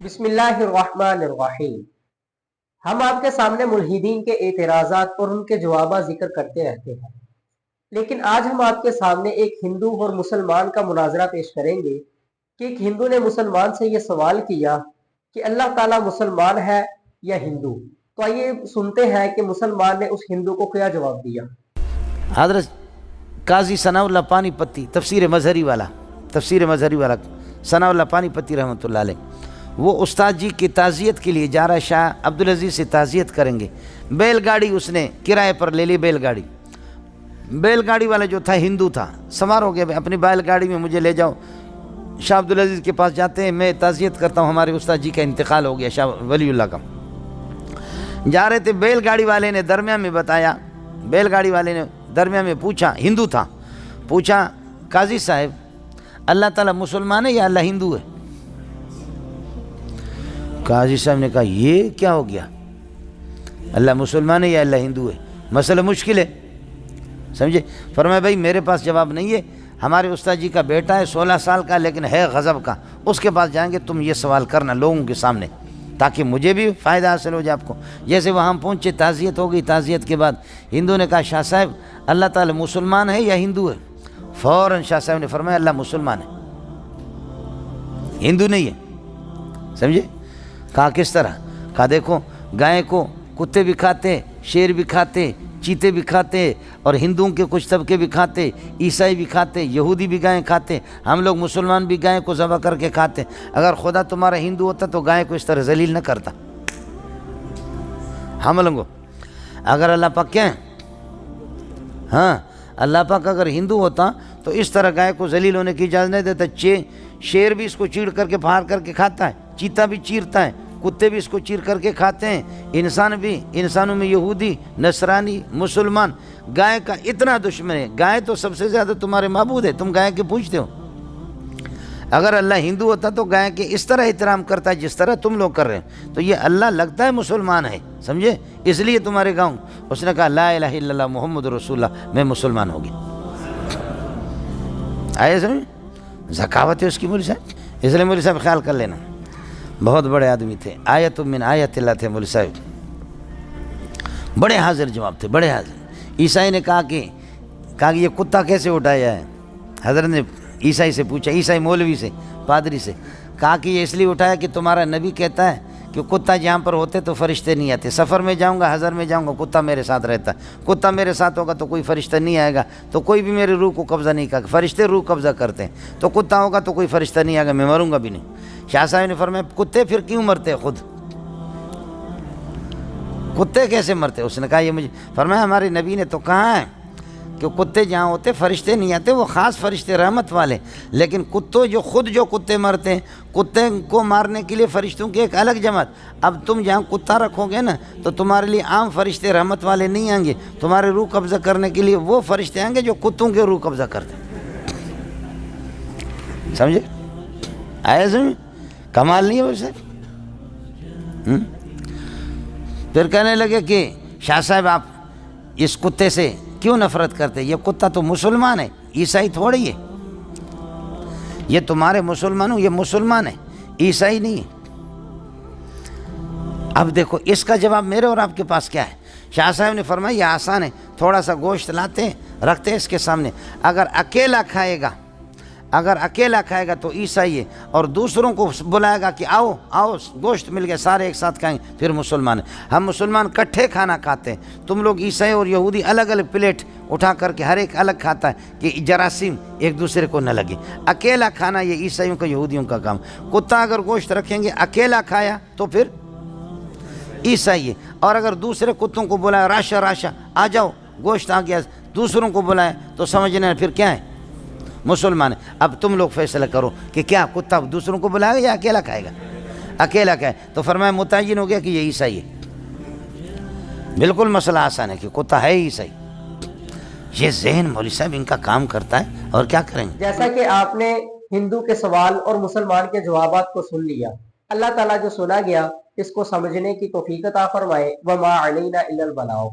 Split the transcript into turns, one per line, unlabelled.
بسم اللہ الرحمن الرحیم۔ ہم آپ کے سامنے ملحدین کے اعتراضات اور ان کے جوابات ذکر کرتے رہتے ہیں، لیکن آج ہم آپ کے سامنے ایک ہندو اور مسلمان کا مناظرہ پیش کریں گے کہ ایک ہندو نے مسلمان سے یہ سوال کیا کہ اللہ تعالیٰ مسلمان ہے یا ہندو۔ تو آئیے سنتے ہیں کہ مسلمان نے اس ہندو کو کیا جواب دیا۔
حضرت قاضی ثناء اللہ پانی پتی تفسیر مظہری والا ثناء اللہ پانی پتی رحمۃ اللہ علیہ، وہ استاد جی کی تعزیت کے لیے جا رہا ہے، شاہ عبدالعزیز سے تعزیت کریں گے۔ بیل گاڑی اس نے کرائے پر لے لی، بیل گاڑی والا جو تھا ہندو تھا، سوار ہو گیا اپنی بیل گاڑی میں، مجھے لے جاؤ شاہ عبدالعزیز کے پاس جاتے ہیں، میں تعزیت کرتا ہوں، ہمارے استاد جی کا انتقال ہو گیا شاہ ولی اللہ کا۔ جا رہے تھے، بیل گاڑی والے نے درمیان میں پوچھا، ہندو تھا، پوچھا قاضی صاحب اللہ تعالیٰ مسلمان ہے یا اللہ ہندو ہے؟ قاضی صاحب نے کہا یہ کیا ہو گیا، اللہ مسلمان ہے یا اللہ ہندو ہے؟ مسئلہ مشکل ہے، سمجھے؟ فرمایا بھائی میرے پاس جواب نہیں ہے، ہمارے استاد جی کا بیٹا ہے 16 سال کا لیکن ہے غضب کا، اس کے پاس جائیں گے، تم یہ سوال کرنا لوگوں کے سامنے تاکہ مجھے بھی فائدہ حاصل ہو جائے آپ کو۔ جیسے وہاں پہنچے، تعزیت ہو گئی، تعزیت کے بعد ہندو نے کہا شاہ صاحب اللہ تعالیٰ مسلمان ہے یا ہندو ہے؟ فوراً شاہ صاحب نے فرمایا اللہ مسلمان ہے، ہندو نہیں ہے، سمجھے؟ کہا کس طرح؟ کہا دیکھو گائے کو کتے بھی کھاتے، شیر بھی کھاتے، چیتے بھی کھاتے، اور ہندوؤں کے کچھ طبقے بھی کھاتے، عیسائی بھی کھاتے، یہودی بھی گائے کھاتے، ہم لوگ مسلمان بھی گائے کو ذبح کر کے کھاتے۔ اگر خدا تمہارا ہندو ہوتا تو گائے کو اس طرح ذلیل نہ کرتا۔ ہم لوگوں اگر اللہ پاک کیا ہے، ہاں اللہ پاک اگر ہندو ہوتا تو اس طرح گائے کو ذلیل ہونے کی اجازت نہیں دیتا۔ شیر بھی اس کو چیڑ کر کے پھاڑ کر کے کھاتا ہے، چیتا بھی چیرتا ہے، کتے بھی اس کو چیر کر کے کھاتے ہیں، انسان بھی، انسانوں میں یہودی، نصرانی، مسلمان، گائے کا اتنا دشمن ہے۔ گائے تو سب سے زیادہ تمہارے معبود ہے، تم گائے کے پوچھتے ہو۔ اگر اللہ ہندو ہوتا تو گائے کے اس طرح احترام کرتا ہے جس طرح تم لوگ کر رہے ہیں، تو یہ اللہ لگتا ہے مسلمان ہے، سمجھے؟ اس لیے تمہارے گاؤں اس نے کہا لا الہ الا اللہ محمد رسول اللہ، میں مسلمان ہو گیا۔ آئے سمجھ ذکاوت ہے اس کی، مولوی صاحب، اس لیے مولوی صاحب خیال کر لینا، بہت بڑے آدمی تھے، آیت من آیت اللہ تھے مولوی صاحب، بڑے حاضر جواب تھے، بڑے حاضر۔ عیسائی نے کہا کہ یہ کتا کیسے اٹھایا ہے؟ حضرت نے عیسائی سے پوچھا، عیسائی مولوی سے، پادری سے، کہا کہ یہ اس لیے اٹھایا کہ تمہارا نبی کہتا ہے کہ کتا جہاں پر ہوتے تو فرشتے نہیں آتے، سفر میں جاؤں گا، حضر میں جاؤں گا، کتا میرے ساتھ رہتا ہے، کتا میرے ساتھ ہوگا تو کوئی فرشتہ نہیں آئے گا، تو کوئی بھی میرے روح کو قبضہ نہیں کرے، فرشتے روح قبضہ کرتے ہیں، تو کتا ہوگا تو کوئی فرشتہ نہیں آئے گا، میں مروں گا بھی نہیں۔ شاہ صاحب نے فرمایا کتے پھر کیوں مرتے؟ خود کتے کیسے مرتے؟ اس نے کہا یہ مجھے، فرمایا ہمارے نبی نے تو کہا ہے کہ کتے جہاں ہوتے فرشتے نہیں آتے، وہ خاص فرشتے رحمت والے، لیکن کتوں جو کتے مرتے ہیں، کتے کو مارنے کے لیے فرشتوں کی ایک الگ جماعت۔ اب تم جہاں کتا رکھو گے نا تو تمہارے لیے عام فرشتے رحمت والے نہیں آئیں گے، تمہارے روح قبضہ کرنے کے لیے وہ فرشتے آئیں گے جو کتوں کے روح قبضہ کرتے ہیں، سمجھے؟ آئے سمجھ کمال نہیں ہے وہ صاحب۔ پھر کہنے لگے کہ شاہ صاحب آپ اس کتے سے کیوں نفرت کرتے؟ یہ کتا تو مسلمان ہے، عیسائی تھوڑی ہے، یہ تمہارے مسلمانوں، یہ مسلمان ہے، عیسائی نہیں ہے۔ اب دیکھو اس کا جواب میرے اور آپ کے پاس کیا ہے؟ شاہ صاحب نے فرمایا یہ آسان ہے، تھوڑا سا گوشت لاتے ہیں، رکھتے ہیں اس کے سامنے، اگر اکیلا کھائے گا تو عیسائی ہے، اور دوسروں کو بلائے گا کہ آؤ آؤ گوشت مل گیا، سارے ایک ساتھ کھائیں، پھر مسلمان ہے۔ ہم مسلمان کٹھے کھانا کھاتے ہیں، تم لوگ عیسائی اور یہودی الگ الگ پلیٹ اٹھا کر کے ہر ایک الگ کھاتا ہے کہ جراثیم ایک دوسرے کو نہ لگے۔ اکیلا کھانا یہ عیسائیوں کا، یہودیوں کا کام۔ کتا اگر گوشت رکھیں گے، اکیلا کھایا تو پھر عیسائی ہے، اور اگر دوسرے کتوں کو بلایا راشا راشا آ جاؤ گوشت آ گیا، دوسروں کو بلائے تو سمجھنا پھر کیا ہے؟ مسلمان ہے۔ اب تم لوگ فیصلہ کرو کہ کیا کتا دوسروں کو بلائے گا یا اکیلا کھائے گا؟ اکیلا کھائے تو فرمایا متعین ہو گیا کہ یہ عیسائی ہے۔ بالکل مسئلہ آسان ہے کہ کتا ہے عیسائی۔ یہ ذہن مولوی صاحب ان کا کام کرتا ہے، اور کیا کریں گے؟
جیسا کہ آپ نے ہندو کے سوال اور مسلمان کے جوابات کو سن لیا، اللہ تعالیٰ جو سنا گیا اس کو سمجھنے کی توفیق عطا فرمائے۔ وما علینا الا البلاغ۔